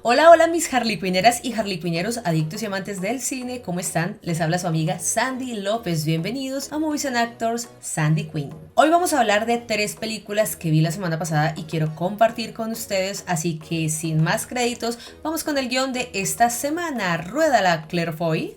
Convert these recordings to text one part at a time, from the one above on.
Hola, hola mis harlequineras y harlequineros, adictos y amantes del cine, ¿cómo están? Les habla su amiga Sandy López, bienvenidos a Movies and Actors Sandy Queen. Hoy vamos a hablar de 3 películas que vi la semana pasada y quiero compartir con ustedes, así que sin más créditos, vamos con el guión de esta semana. Ruédala, Claire Foy.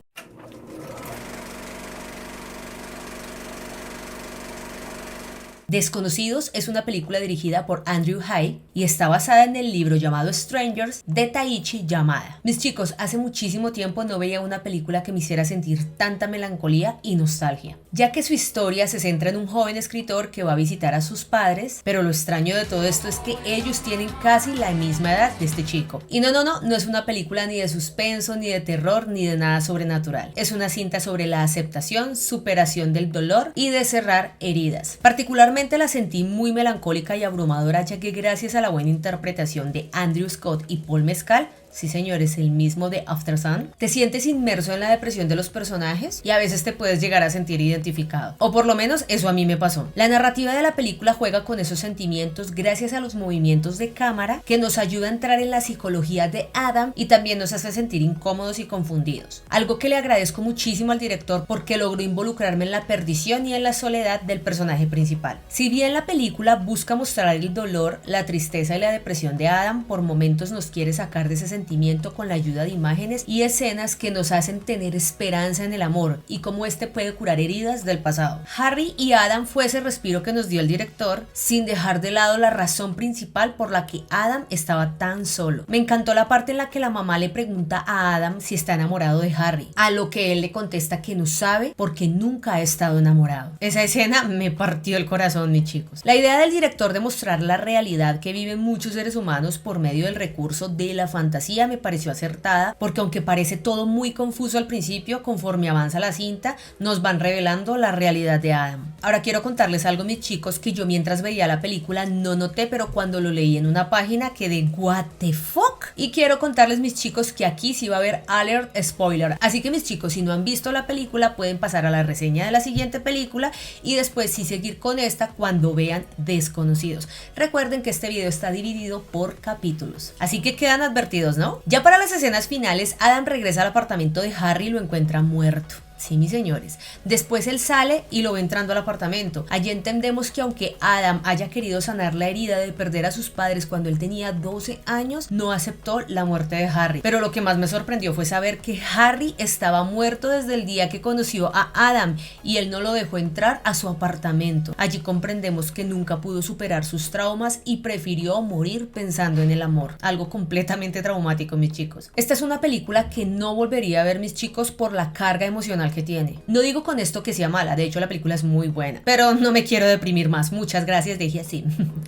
Desconocidos es una película dirigida por Andrew Haigh y está basada en el libro llamado Strangers de Taichi Yamada. Mis chicos, hace muchísimo tiempo no veía una película que me hiciera sentir tanta melancolía y nostalgia, ya que su historia se centra en un joven escritor que va a visitar a sus padres, pero lo extraño de todo esto es que ellos tienen casi la misma edad de este chico. Y no es una película ni de suspenso, ni de terror, ni de nada sobrenatural. Es una cinta sobre la aceptación, superación del dolor y de cerrar heridas. Particularmente la sentí muy melancólica y abrumadora, ya que gracias a la buena interpretación de Andrew Scott y Paul Mescal, sí señores, el mismo de After Sun, te sientes inmerso en la depresión de los personajes y a veces te puedes llegar a sentir identificado. O por lo menos eso a mí me pasó. La narrativa de la película juega con esos sentimientos gracias a los movimientos de cámara que nos ayuda a entrar en la psicología de Adam y también nos hace sentir incómodos y confundidos. Algo que le agradezco muchísimo al director porque logró involucrarme en la perdición y en la soledad del personaje principal. Si bien la película busca mostrar el dolor, la tristeza y la depresión de Adam, por momentos nos quiere sacar de ese sentimiento con la ayuda de imágenes y escenas que nos hacen tener esperanza en el amor y cómo este puede curar heridas del pasado. Harry y Adam fue ese respiro que nos dio el director sin dejar de lado la razón principal por la que Adam estaba tan solo. Me encantó la parte en la que la mamá le pregunta a Adam si está enamorado de Harry, a lo que él le contesta que no sabe porque nunca ha estado enamorado. Esa escena me partió el corazón, mis chicos. La idea del director de mostrar la realidad que viven muchos seres humanos por medio del recurso de la fantasía me pareció acertada, porque aunque parece todo muy confuso al principio, conforme avanza la cinta, nos van revelando la realidad de Adam. Ahora quiero contarles algo, mis chicos, que yo mientras veía la película no noté, pero cuando lo leí en una página quedé what the fuck. Y quiero contarles, mis chicos, que aquí sí va a haber alert spoiler. Así que, mis chicos, si no han visto la película, pueden pasar a la reseña de la siguiente película y después sí seguir con esta cuando vean Desconocidos. Recuerden que este video está dividido por capítulos, así que quedan advertidos, ¿no? Ya para las escenas finales, Adam regresa al apartamento de Harry y lo encuentra muerto. Sí, mis señores. Después él sale y lo ve entrando al apartamento. Allí entendemos que aunque Adam haya querido sanar la herida de perder a sus padres cuando él tenía 12 años, no aceptó la muerte de Harry. Pero lo que más me sorprendió fue saber que Harry estaba muerto desde el día que conoció a Adam y él no lo dejó entrar a su apartamento. Allí comprendemos que nunca pudo superar sus traumas y prefirió morir pensando en el amor. Algo completamente traumático, mis chicos. Esta es una película que no volvería a ver, mis chicos, por la carga emocional que tiene. No digo con esto que sea mala, de hecho la película es muy buena, pero no me quiero deprimir más. Muchas gracias, dejé así.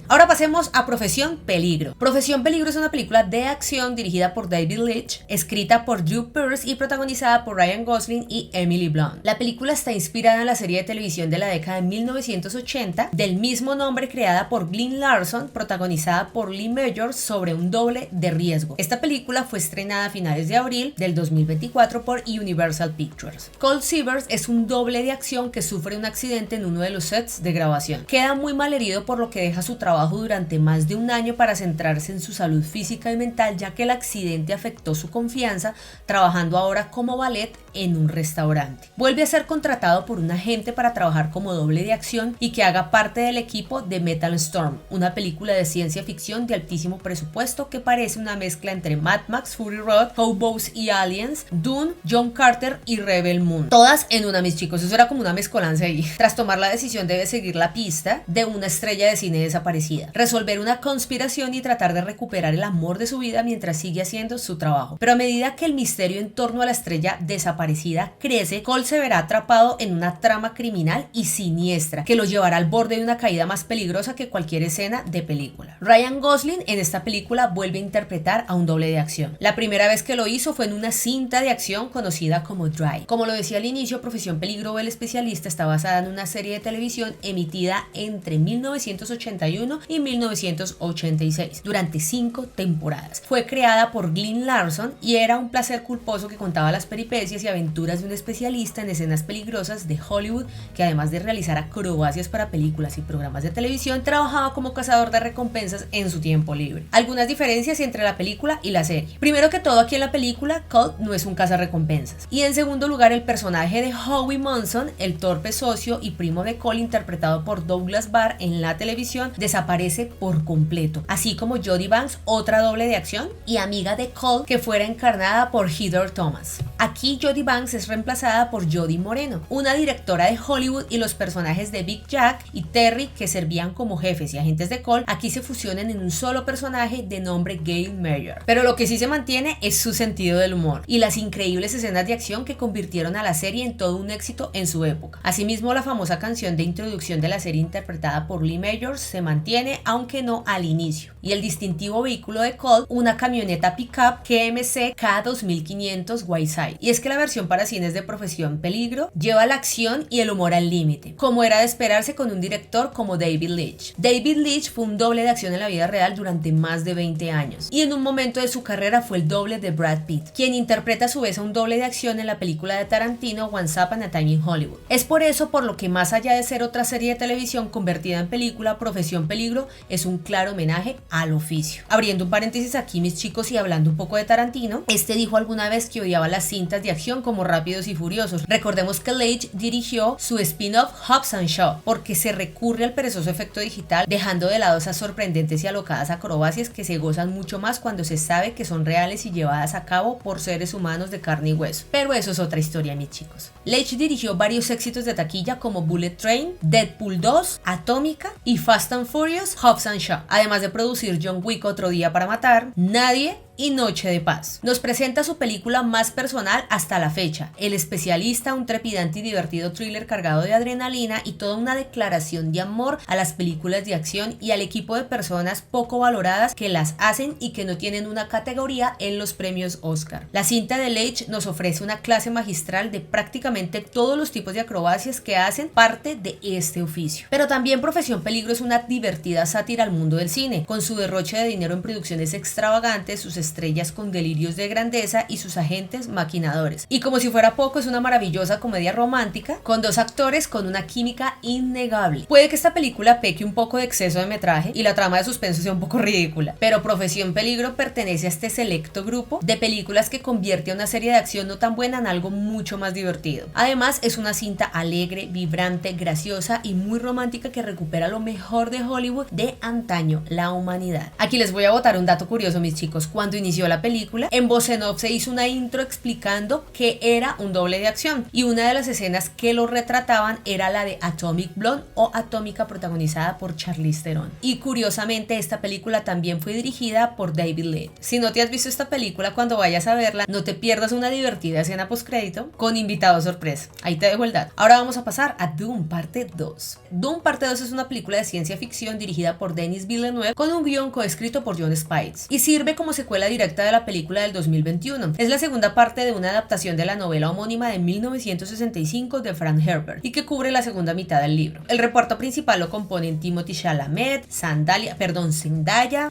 Ahora pasemos a Profesión Peligro. Profesión Peligro es una película de acción dirigida por David Leitch, escrita por Drew Pearce y protagonizada por Ryan Gosling y Emily Blunt. La película está inspirada en la serie de televisión de la década de 1980 del mismo nombre, creada por Glenn Larson, protagonizada por Lee Majors, sobre un doble de riesgo. Esta película fue estrenada a finales de abril del 2024 por Universal Pictures. Colt Seavers es un doble de acción que sufre un accidente en uno de los sets de grabación. Queda muy mal herido, por lo que deja su trabajo durante más de un año para centrarse en su salud física y mental, ya que el accidente afectó su confianza, trabajando ahora como valet en un restaurante. Vuelve a ser contratado por un agente para trabajar como doble de acción y que haga parte del equipo de Metal Storm, una película de ciencia ficción de altísimo presupuesto que parece una mezcla entre Mad Max, Fury Road, Cowboys y Aliens, Dune, John Carter y Rebel Moon. Todas en una, mis chicos. Eso era como una mezcolanza ahí. Tras tomar la decisión, debe seguir la pista de una estrella de cine desaparecida, resolver una conspiración y tratar de recuperar el amor de su vida mientras sigue haciendo su trabajo. Pero a medida que el misterio en torno a la estrella desaparecida crece, Cole se verá atrapado en una trama criminal y siniestra que lo llevará al borde de una caída más peligrosa que cualquier escena de película. Ryan Gosling en esta película vuelve a interpretar a un doble de acción. La primera vez que lo hizo fue en una cinta de acción conocida como Drive. Como lo decía al inicio, Profesión Peligro, el especialista, está basada en una serie de televisión emitida entre 1981 y 1986 durante 5 temporadas. Fue creada por Glenn Larson y era un placer culposo que contaba las peripecias y aventuras de un especialista en escenas peligrosas de Hollywood que además de realizar acrobacias para películas y programas de televisión, trabajaba como cazador de recompensas en su tiempo libre. Algunas diferencias entre la película y la serie. Primero que todo, aquí en la película, Colt no es un cazarrecompensas. Y en segundo lugar, el personaje de Howie Monson, el torpe socio y primo de Colt, interpretado por Douglas Barr en la televisión, desaparece por completo. Así como Jodie Banks, otra doble de acción y amiga de Colt, que fuera encarnada por Heather Thomas. Aquí Jodie Banks es reemplazada por Jodie Moreno, una directora de Hollywood, y los personajes de Big Jack y Terry, que servían como jefes y agentes de Colt, aquí se fusionan en un solo personaje de nombre Gail Meyer. Pero lo que sí se mantiene es su sentido del humor y las increíbles escenas de acción que convirtieron a la serie en todo un éxito en su época. Asimismo, la famosa canción de introducción de la serie interpretada por Lee Majors se mantiene, aunque no al inicio. Y el distintivo vehículo de Colt, una camioneta pickup KMC K2500 Whiteside. Y es que la versión para cines de Profesión Peligro lleva la acción y el humor al límite, como era de esperarse con un director como David Leitch. David Leitch fue un doble de acción en la vida real durante más de 20 años y en un momento de su carrera fue el doble de Brad Pitt, quien interpreta a su vez a un doble de acción en la película de Tarantino Once Upon a Time in Hollywood. Es por eso por lo que, más allá de ser otra serie de televisión convertida en película, Profesión Peligro es un claro homenaje al oficio. Abriendo un paréntesis aquí, mis chicos, y hablando un poco de Tarantino, este dijo alguna vez que odiaba las cintas de acción como Rápidos y Furiosos. Recordemos que Leitch dirigió su spin-off Hobbs and Shaw porque se recurre al perezoso efecto digital, dejando de lado esas sorprendentes y alocadas acrobacias que se gozan mucho más cuando se sabe que son reales y llevadas a cabo por seres humanos de carne y hueso. Pero eso es otra historia, mis chicos. Leitch dirigió varios éxitos de taquilla como Bullet Train, Deadpool 2, Atómica y Fast and Furious Hobbs and Shaw, además de producir John Wick, Otro Día para Matar, Nadie y Noche de Paz. Nos presenta su película más personal hasta la fecha, El Especialista, un trepidante y divertido thriller cargado de adrenalina y toda una declaración de amor a las películas de acción y al equipo de personas poco valoradas que las hacen y que no tienen una categoría en los premios Oscar. La cinta de Leitch nos ofrece una clase magistral de prácticamente todos los tipos de acrobacias que hacen parte de este oficio. Pero también Profesión Peligro es una divertida sátira al mundo del cine, con su derroche de dinero en producciones extravagantes, sus estrellas con delirios de grandeza y sus agentes maquinadores. Y como si fuera poco, es una maravillosa comedia romántica con dos actores con una química innegable. Puede que esta película peque un poco de exceso de metraje y la trama de suspenso sea un poco ridícula, pero Profesión Peligro pertenece a este selecto grupo de películas que convierte a una serie de acción no tan buena en algo mucho más divertido. Además, es una cinta alegre, vibrante, graciosa y muy romántica que recupera lo mejor de Hollywood de antaño, la humanidad. Aquí les voy a botar un dato curioso, mis chicos. Cuando inició la película, en voz en off se hizo una intro explicando que era un doble de acción y una de las escenas que lo retrataban era la de Atomic Blonde o Atómica, protagonizada por Charlize Theron. Y curiosamente, esta película también fue dirigida por David Leitch. Si no te has visto esta película, cuando vayas a verla, no te pierdas una divertida escena postcrédito con invitado sorpresa. Ahí te dejo el dato. Ahora vamos a pasar a Dune Parte 2. Dune Parte 2 es una película de ciencia ficción dirigida por Denis Villeneuve con un guión coescrito por Jon Spaihts y sirve como secuela directa de la película del 2021. Es la segunda parte de una adaptación de la novela homónima de 1965 de Frank Herbert y que cubre la segunda mitad del libro. El reparto principal lo componen Timothée Chalamet, Zendaya,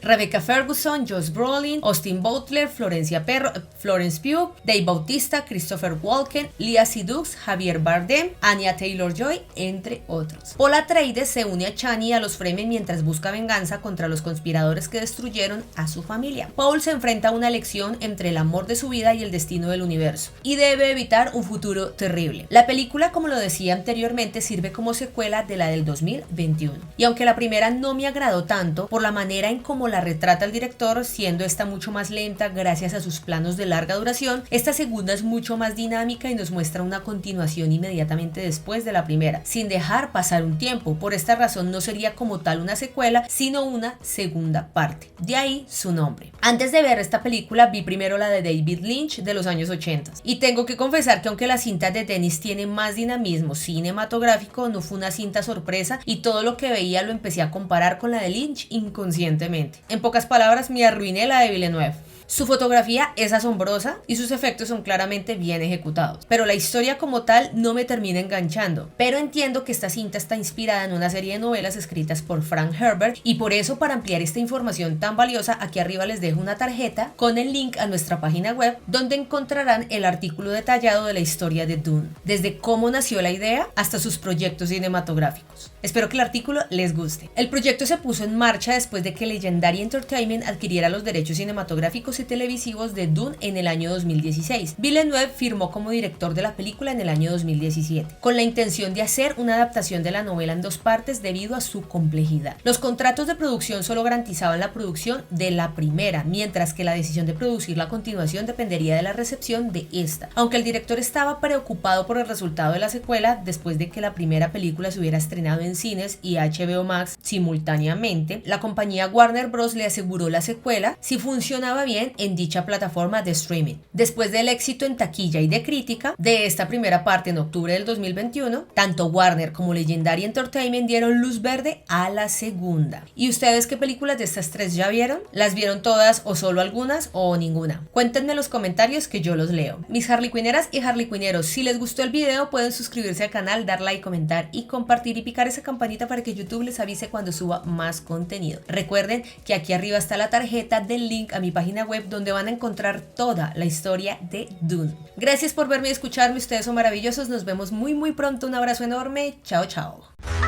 Rebecca Ferguson, Josh Brolin, Austin Butler, Florence Pugh, Dave Bautista, Christopher Walken, Lea Seydoux, Javier Bardem, Anya Taylor-Joy, entre otros. Paul Atreides se une a Chani y a los Fremen mientras busca venganza contra los conspiradores que destruyeron a su familia. Paul se enfrenta a una elección entre el amor de su vida y el destino del universo y debe evitar un futuro terrible. La película, como lo decía anteriormente, sirve como secuela de la del 2021 y aunque la primera no me agradó tanto por la manera en cómo la retrata el director, siendo esta mucho más lenta gracias a sus planos de larga duración, esta segunda es mucho más dinámica y nos muestra una continuación inmediatamente después de la primera, sin dejar pasar un tiempo. Por esta razón no sería como tal una secuela, sino una segunda parte. De ahí su nombre. Antes de ver esta película, vi primero la de David Lynch de los años 80 y tengo que confesar que aunque la cinta de Denis tiene más dinamismo cinematográfico, no fue una cinta sorpresa y todo lo que veía lo empecé a comparar con la de Lynch inconscientemente. En pocas palabras, me arruiné la de Villeneuve. Su fotografía es asombrosa y sus efectos son claramente bien ejecutados, pero la historia como tal no me termina enganchando. Pero entiendo que esta cinta está inspirada en una serie de novelas escritas por Frank Herbert, y por eso, para ampliar esta información tan valiosa, aquí arriba les dejo una tarjeta con el link a nuestra página web, donde encontrarán el artículo detallado de la historia de Dune, desde cómo nació la idea hasta sus proyectos cinematográficos. Espero que el artículo les guste. El proyecto se puso en marcha después de que Legendary Entertainment adquiriera los derechos cinematográficos y televisivos de Dune en el año 2016. Villeneuve firmó como director de la película en el año 2017, con la intención de hacer una adaptación de la novela en 2 partes debido a su complejidad. Los contratos de producción solo garantizaban la producción de la primera, mientras que la decisión de producir la continuación dependería de la recepción de esta, aunque el director estaba preocupado por el resultado de la secuela después de que la primera película se hubiera estrenado en cines y HBO Max simultáneamente. La compañía Warner Bros. Le aseguró la secuela si funcionaba bien en dicha plataforma de streaming. Después del éxito en taquilla y de crítica de esta primera parte en octubre del 2021, tanto Warner como Legendary Entertainment dieron luz verde a la segunda. ¿Y ustedes qué películas de estas 3 ya vieron? ¿Las vieron todas o solo algunas o ninguna? Cuéntenme en los comentarios que yo los leo. Mis harlequineras y harlequineros, si les gustó el video pueden suscribirse al canal, dar like, comentar y compartir, y picar esa campanita para que YouTube les avise cuando suba más contenido. Recuerden que aquí arriba está la tarjeta del link a mi página web, donde van a encontrar toda la historia de Dune. Gracias por verme y escucharme, ustedes son maravillosos, nos vemos muy pronto, un abrazo enorme, chao chao.